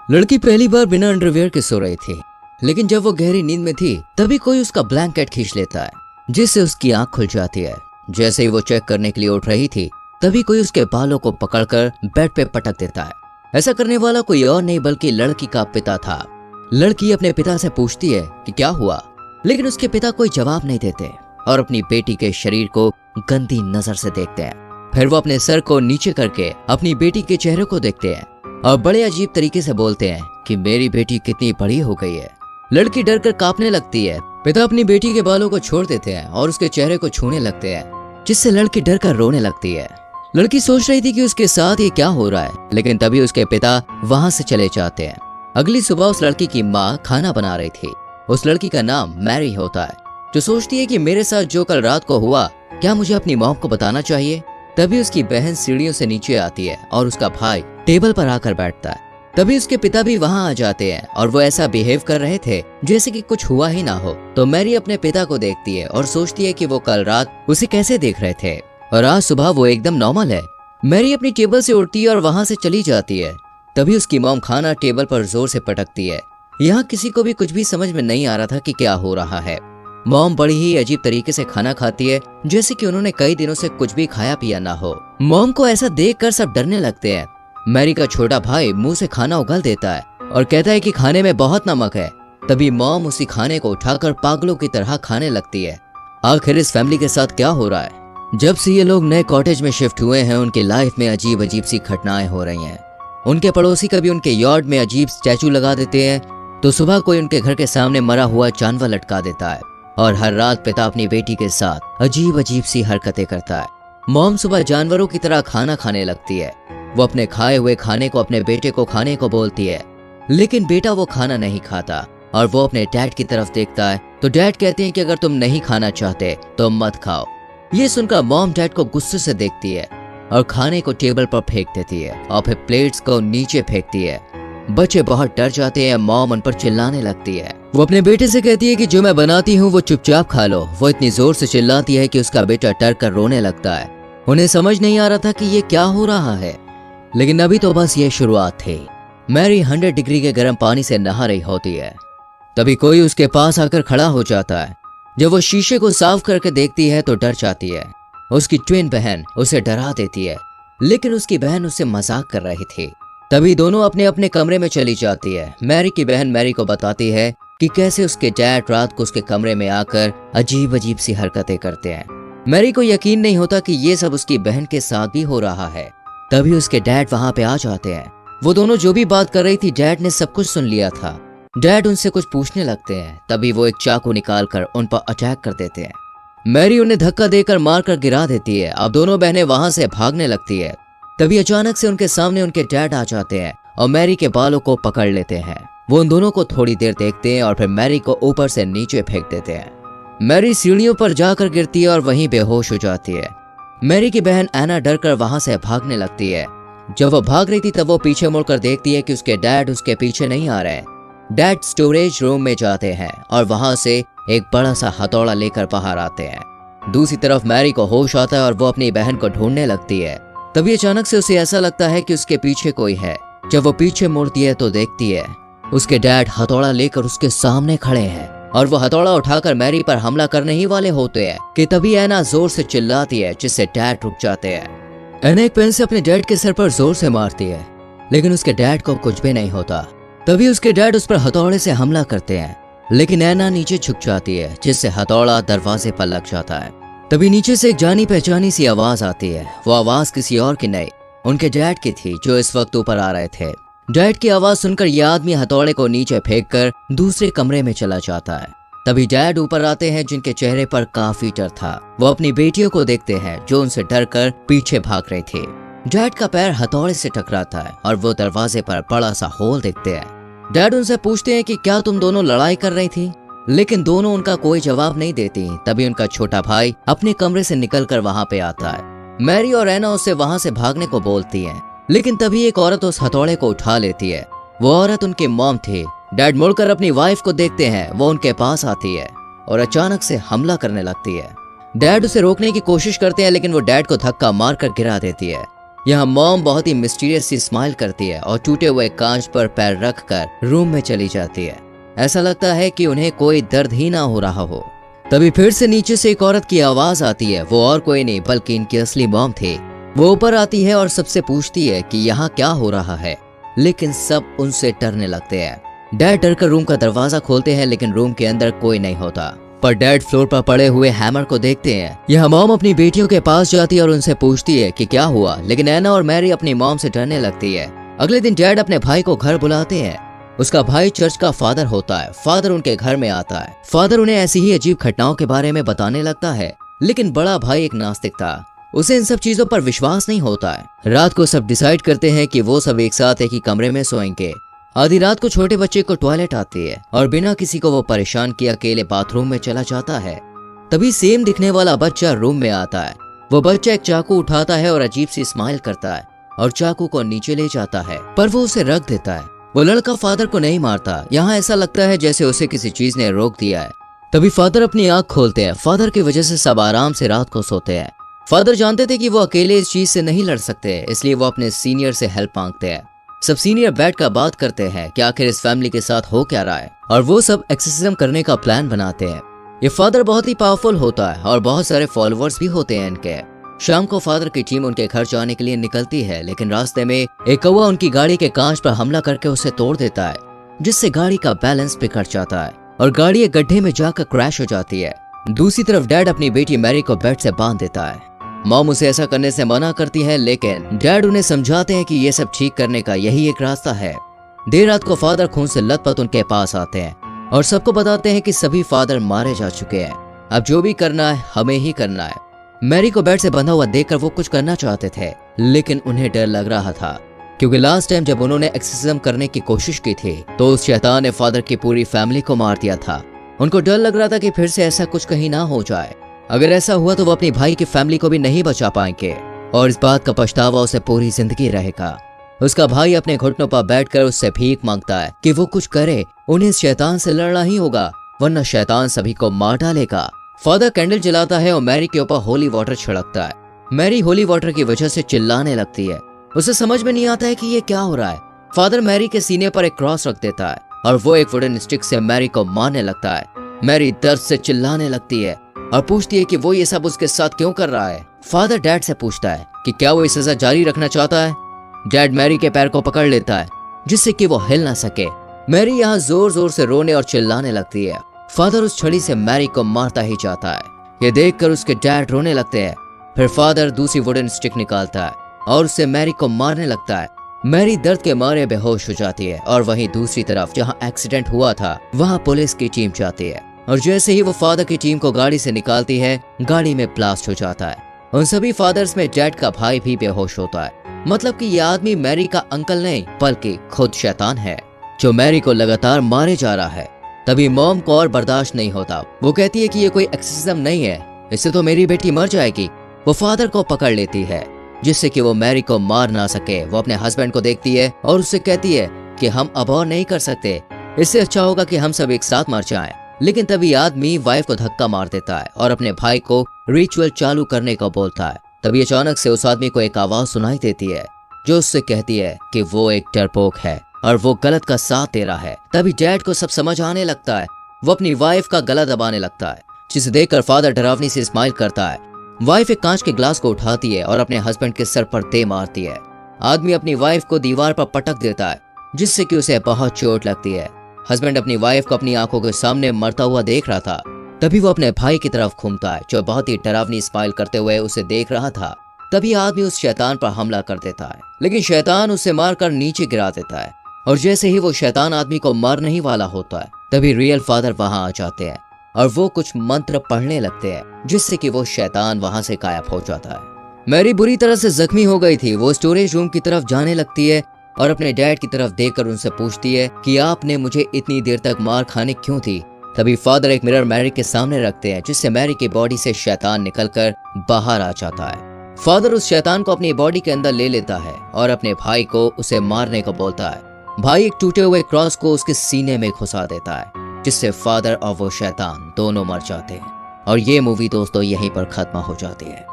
लड़की पहली बार बिना अंडरवियर के सो रही थी, लेकिन जब वो गहरी नींद में थी तभी कोई उसका ब्लैंकेट खींच लेता है, जिससे उसकी आंख खुल जाती है। जैसे ही वो चेक करने के लिए उठ रही थी तभी कोई उसके बालों को पकड़कर बेड पे पटक देता है। ऐसा करने वाला कोई और नहीं बल्कि लड़की का पिता था। लड़की अपने पिता से पूछती है कि क्या हुआ, लेकिन उसके पिता कोई जवाब नहीं देते और अपनी बेटी के शरीर को गंदी नजर से देखते हैं। फिर वो अपने सर को नीचे करके अपनी बेटी के चेहरे को देखते हैं और बड़े अजीब तरीके से बोलते हैं कि मेरी बेटी कितनी बड़ी हो गई है। लड़की डर कर कांपने लगती है। पिता अपनी बेटी के बालों को छोड़ देते हैं और उसके चेहरे को छूने लगते हैं, जिससे लड़की डर कर रोने लगती है। लड़की सोच रही थी कि उसके साथ ये क्या हो रहा है, लेकिन तभी उसके पिता वहां से चले जाते हैं। अगली सुबह उस लड़की की माँ खाना बना रही थी। उस लड़की का नाम मैरी होता है, जो सोचती है कि मेरे साथ जो कल रात को हुआ क्या मुझे अपनी मॉम को बताना चाहिए। तभी उसकी बहन सीढ़ियों से नीचे आती है और उसका भाई टेबल पर आकर बैठता है। तभी उसके पिता भी वहां आ जाते हैं और वो ऐसा बिहेव कर रहे थे जैसे कि कुछ हुआ ही ना हो। तो मैरी अपने पिता को देखती है और सोचती है कि वो कल रात उसे कैसे देख रहे थे और आज सुबह वो एकदम नॉर्मल है। मैरी अपनी टेबल से उठती है और वहां से चली जाती है। तभी उसकी मॉम खाना टेबल पर जोर से पटकती है। यहाँ किसी को भी कुछ भी समझ में नहीं आ रहा था कि क्या हो रहा है। मॉम बड़ी ही अजीब तरीके से खाना खाती है, जैसे कि उन्होंने कई दिनों से कुछ भी खाया पिया ना हो। मॉम को ऐसा देखकर सब डरने लगते हैं। मैरी का छोटा भाई मुंह से खाना उगल देता है और कहता है कि खाने में बहुत नमक है। तभी मॉम उसी खाने को उठाकर पागलों की तरह खाने लगती है। आखिर इस फैमिली के साथ क्या हो रहा है? जब से ये लोग नए कॉटेज में शिफ्ट हुए हैं उनकी लाइफ में अजीब अजीब सी घटनाएं हो रही हैं। उनके पड़ोसी कभी उनके यार्ड में अजीब स्टैचू लगा देते हैं, तो सुबह कोई उनके घर के सामने मरा हुआ जानवर लटका देता है और हर रात पिता अपनी बेटी के साथ अजीब अजीब सी हरकतें करता है। मॉम सुबह जानवरों की तरह खाना खाने लगती है। वो अपने खाए हुए खाने को अपने बेटे को खाने को बोलती है, लेकिन बेटा वो खाना नहीं खाता और वो अपने डैड की तरफ देखता है तो डैड कहते हैं कि अगर तुम नहीं खाना चाहते तो मत खाओ। ये सुनकर मॉम डैड को गुस्से से देखती है और खाने को टेबल पर फेंक देती है और फिर प्लेट्स को नीचे फेंकती है। बच्चे बहुत डर जाते हैं। मॉम उन पर चिल्लाने लगती है। वो अपने बेटे से कहती है कि जो मैं बनाती हूँ वो चुपचाप खा लो। वो इतनी जोर से चिल्लाती है कि उसका बेटा डर कर रोने लगता है। उन्हें समझ नहीं आ रहा था कि ये क्या हो रहा है, लेकिन अभी तो बस ये शुरुआत थी। मैरी 100 डिग्री के गर्म पानी से नहा रही होती है। तभी कोई उसके पास आकर खड़ा हो जाता है। जब वो शीशे को साफ करके देखती है तो डर जाती है। उसकी ट्विन बहन उसे डरा देती है, लेकिन उसकी बहन उससे मजाक कर रही थी। तभी दोनों अपने अपने कमरे में चली जाती है। मैरी की बहन मैरी को बताती है कि कैसे उसके डैड रात को उसके कमरे में आकर अजीब अजीब सी हरकतें करते हैं। मैरी को यकीन नहीं होता कि ये सब उसकी बहन के साथ भी हो रहा है। तभी उसके डैड वहां पे आ जाते हैं। वो दोनों जो भी बात कर रही थी डैड ने सब कुछ सुन लिया था। डैड उनसे कुछ पूछने लगते हैं। तभी वो एक चाकू निकालकर उन पर अटैक कर देते हैं। मैरी उन्हें धक्का देकर मारकर गिरा देती है। अब दोनों बहनें वहां से भागने लगती है। तभी अचानक से उनके सामने उनके डैड आ जाते हैं और मैरी के बालों को पकड़ लेते हैं। वो उन दोनों को थोड़ी देर देखते हैं और फिर मैरी को ऊपर से नीचे फेंक देते हैं। मैरी सीढ़ियों पर जाकर गिरती है और वहीं बेहोश हो जाती है। मैरी की बहन एना डर कर वहां से भागने लगती है। जब वो भाग रही थी तब वो पीछे मुड़कर देखती है कि उसके डैड उसके पीछे नहीं आ रहे। डैड स्टोरेज रूम में जाते हैं और वहां से एक बड़ा सा हथौड़ा लेकर बाहर आते हैं। दूसरी तरफ मैरी को होश आता है और वो अपनी बहन को ढूंढने लगती है। तभी अचानक से उसे ऐसा लगता है कि उसके पीछे कोई है। जब वो पीछे मुड़ती है तो देखती है उसके डैड हथौड़ा लेकर उसके सामने खड़े हैं और वो हथौड़ा उठाकर मैरी पर हमला करने ही वाले होते हैं कि तभी एना जोर से चिल्लाती है, जिससे डैड रुक जाते हैं। एना एक पेन से अपने डैड के सर पर जोर से मारती है, लेकिन उसके डैड को कुछ भी नहीं होता। तभी उसके डैड उस पर हथौड़े से हमला करते हैं, लेकिन एना नीचे झुक जाती है, जिससे हथौड़ा दरवाजे पर लग जाता है। तभी नीचे से एक जानी पहचानी सी आवाज आती है। वो आवाज किसी और की नहीं, उनके डैड की थी, जो इस वक्त ऊपर आ रहे थे। डैड की आवाज सुनकर यह आदमी हथौड़े को नीचे फेंककर दूसरे कमरे में चला जाता है। तभी डैड ऊपर आते हैं, जिनके चेहरे पर काफी डर था। वो अपनी बेटियों को देखते हैं जो उनसे डर कर पीछे भाग रही थी। डैड का पैर हथौड़े से टकराता है और वो दरवाजे पर बड़ा सा होल देखते हैं। डैड उनसे पूछते हैं कि क्या तुम दोनों लड़ाई कर रही थी, लेकिन दोनों उनका कोई जवाब नहीं देती। तभी उनका छोटा भाई अपने कमरे से निकलकर वहां पे आता है। मैरी और एना उससे वहां से भागने को बोलती हैं, लेकिन तभी एक औरत उस हथौड़े को उठा लेती है। वो औरत उनकी मॉम थी। डैड मुड़कर अपनी वाइफ को देखते हैं। वो उनके पास आती है और अचानक से हमला करने लगती है। डैड उसे रोकने की कोशिश करते हैं, लेकिन वो डैड को धक्का मारकर गिरा देती है। यहाँ मॉम बहुत ही मिस्टीरियस सी स्माइल करती है और टूटे हुए कांच पर पैर रखकर रूम में चली जाती है। ऐसा लगता है कि उन्हें कोई दर्द ही ना हो रहा हो। तभी फिर से नीचे से एक औरत की आवाज आती है। वो और कोई नहीं बल्कि इनकी असली मॉम थी। वो ऊपर आती है और सबसे पूछती है कि यहाँ क्या हो रहा है, लेकिन सब उनसे डरने लगते हैं। डैड डरकर रूम का दरवाजा खोलते हैं, लेकिन रूम के अंदर कोई नहीं होता। पर डैड फ्लोर पर पड़े हुए हैमर को देखते हैं। यह मॉम अपनी बेटियों के पास जाती है और उनसे पूछती है कि क्या हुआ, लेकिन एना और मैरी अपनी मॉम से डरने लगती है। अगले दिन डैड अपने भाई को घर बुलाते हैं। उसका भाई चर्च का फादर होता है। फादर उनके घर में आता है। फादर उन्हें ऐसी ही अजीब घटनाओं के बारे में बताने लगता है, लेकिन बड़ा भाई एक नास्तिक था। उसे इन सब चीजों पर विश्वास नहीं होता है। रात को सब डिसाइड करते हैं कि वो सब एक साथ एक ही कमरे में सोएंगे। आधी रात को छोटे बच्चे को टॉयलेट आती है और बिना किसी को वो परेशान किए अकेले बाथरूम में चला जाता है। तभी सेम दिखने वाला बच्चा रूम में आता है। वो बच्चा एक चाकू उठाता है और अजीब सी स्माइल करता है और चाकू को नीचे ले जाता है, पर वो उसे रख देता है। वो लड़का फादर को नहीं मारता। यहाँ ऐसा लगता है जैसे उसे किसी चीज ने रोक दिया है। तभी फादर अपनी आंख खोलते हैं। फादर की वजह से सब आराम से रात को सोते हैं। फादर जानते थे कि वो अकेले इस चीज से नहीं लड़ सकते, इसलिए वो अपने सीनियर से हेल्प मांगते हैं। सब सीनियर बैठकर बात करते हैं कि आखिर इस फैमिली के साथ हो क्या रहा है, और वो सब एक्सोर्सिज्म करने का प्लान बनाते हैं। ये फादर बहुत ही पावरफुल होता है और बहुत सारे फॉलोअर्स भी होते हैं इनके। शाम को फादर की टीम उनके घर जाने के लिए निकलती है, लेकिन रास्ते में एक कौवा उनकी गाड़ी के कांच पर हमला करके उसे तोड़ देता है, जिससे गाड़ी का बैलेंस बिगड़ जाता है और गाड़ी एक गड्ढे में जाकर क्रैश हो जाती है। दूसरी तरफ डैड अपनी बेटी मैरी को बेड से बांध देता है। मॉम उसे ऐसा करने से मना करती है, लेकिन डैड उन्हें समझाते हैं कि ये सब ठीक करने का यही एक रास्ता है। देर रात को फादर खून से लथपथ उनके पास आते हैं और सबको बताते हैं कि सभी फादर मारे जा चुके हैं। अब जो भी करना है हमें ही करना है। मैरी को बेड से बंधा हुआ देखकर वो कुछ करना चाहते थे, लेकिन उन्हें डर लग रहा था, क्योंकि लास्ट टाइम जब उन्होंने एक्सोर्सिज्म करने की कोशिश की थी तो उस शैतान ने फादर की पूरी फैमिली को मार दिया था। उनको डर लग रहा था कि फिर से ऐसा कुछ कहीं ना हो जाए। अगर ऐसा हुआ तो वो अपनी भाई की फैमिली को भी नहीं बचा पाएंगे और इस बात का पछतावा उसे पूरी जिंदगी रहेगा। उसका भाई अपने घुटनों पर बैठकर उससे भीख मांगता है कि वो कुछ करे। उन्हें इस शैतान से लड़ना ही होगा, वरना शैतान सभी को मार डालेगा। फादर कैंडल जलाता है और मैरी के ऊपर होली वाटर छिड़कता है। मैरी होली वाटर की वजह से चिल्लाने लगती है। उसे समझ में नहीं आता है कि ये क्या हो रहा है। फादर मैरी के सीने पर एक क्रॉस रख देता है और वो एक वुडन स्टिक से मैरी को मारने लगता है। मैरी दर्द से चिल्लाने लगती है और पूछती है कि वो ये सब उसके साथ क्यों कर रहा है। फादर डैड से पूछता है कि क्या वो ये सजा जारी रखना चाहता है। डैड मैरी के पैर को पकड़ लेता है, जिससे कि वो हिल ना सके। मैरी यहाँ जोर जोर से रोने और चिल्लाने लगती है। फादर उस छड़ी से मैरी को मारता ही जाता है। ये देखकर उसके डैड रोने लगते हैं। फिर फादर दूसरी वुडन स्टिक निकालता है और उससे मैरी को मारने लगता है। मैरी दर्द के मारे बेहोश हो जाती है और वहीं दूसरी तरफ जहां एक्सीडेंट हुआ था वहां पुलिस की टीम जाती है और जैसे ही वो फादर की टीम को गाड़ी से निकालती है, गाड़ी में ब्लास्ट हो जाता है। उन सभी फादर्स में डैड का भाई भी बेहोश होता है। मतलब कि ये आदमी मैरी का अंकल नहीं बल्कि खुद शैतान है, जो मैरी को लगातार मारे जा रहा है। तभी मॉम को और बर्दाश्त नहीं होता। वो कहती है कि ये कोई एक्सोर्सिज्म नहीं है, इससे तो मेरी बेटी मर जाएगी। वो फादर को पकड़ लेती है, जिससे कि वो मैरी को मार ना सके। वो अपने हस्बैंड को देखती है और उससे कहती है कि हम अब और नहीं कर सकते, इससे अच्छा होगा कि हम सब एक साथ मर जाएं। लेकिन तभी आदमी वाइफ को धक्का मार देता है और अपने भाई को रिचुअल चालू करने को बोलता है। तभी अचानक से उस आदमी को एक आवाज सुनाई देती है जो उससे कहती है कि वो एक डरपोक है और वो गलत का साथ दे रहा है। तभी डैड को सब समझ आने लगता है। वो अपनी वाइफ का गला दबाने लगता है, जिसे देखकर फादर डरावनी से स्माइल करता है। वाइफ एक कांच के ग्लास को उठाती है और अपने हस्बैंड के सर पर दे मारती है। आदमी अपनी वाइफ को दीवार पर पटक देता है, जिससे कि उसे बहुत चोट लगती है। हस्बैंड अपनी वाइफ को अपनी आंखों के सामने मरता हुआ देख रहा था। तभी वो अपने भाई की तरफ घूमता है, जो बहुत ही डरावनी स्माइल करते हुए उसे देख रहा था। तभी आदमी उस शैतान पर हमला कर देता है, लेकिन शैतान उसे मारकर नीचे गिरा देता है। और जैसे ही वो शैतान आदमी को मारने ही वाला होता है, तभी रियल फादर वहां आ जाते हैं और वो कुछ मंत्र पढ़ने लगते हैं, जिससे कि वो शैतान वहां से गायब हो जाता है। मैरी बुरी तरह से जख्मी हो गई थी। वो स्टोरेज रूम की तरफ जाने लगती है और अपने डैड की तरफ देखकर उनसे पूछती है कि आपने मुझे इतनी देर तक मार खाने क्यों थी। तभी फादर एक मिरर मैरी के सामने रखते हैं, जिससे मैरी की बॉडी से शैतान निकलकर बाहर आ जाता है। फादर उस शैतान को अपनी बॉडी के अंदर ले लेता है और अपने भाई को उसे मारने को बोलता है। भाई एक टूटे हुए क्रॉस को उसके सीने में घुसा देता है, जिससे फादर और वो शैतान दोनों मर जाते हैं। और ये मूवी दोस्तों यहीं पर खत्म हो जाती है।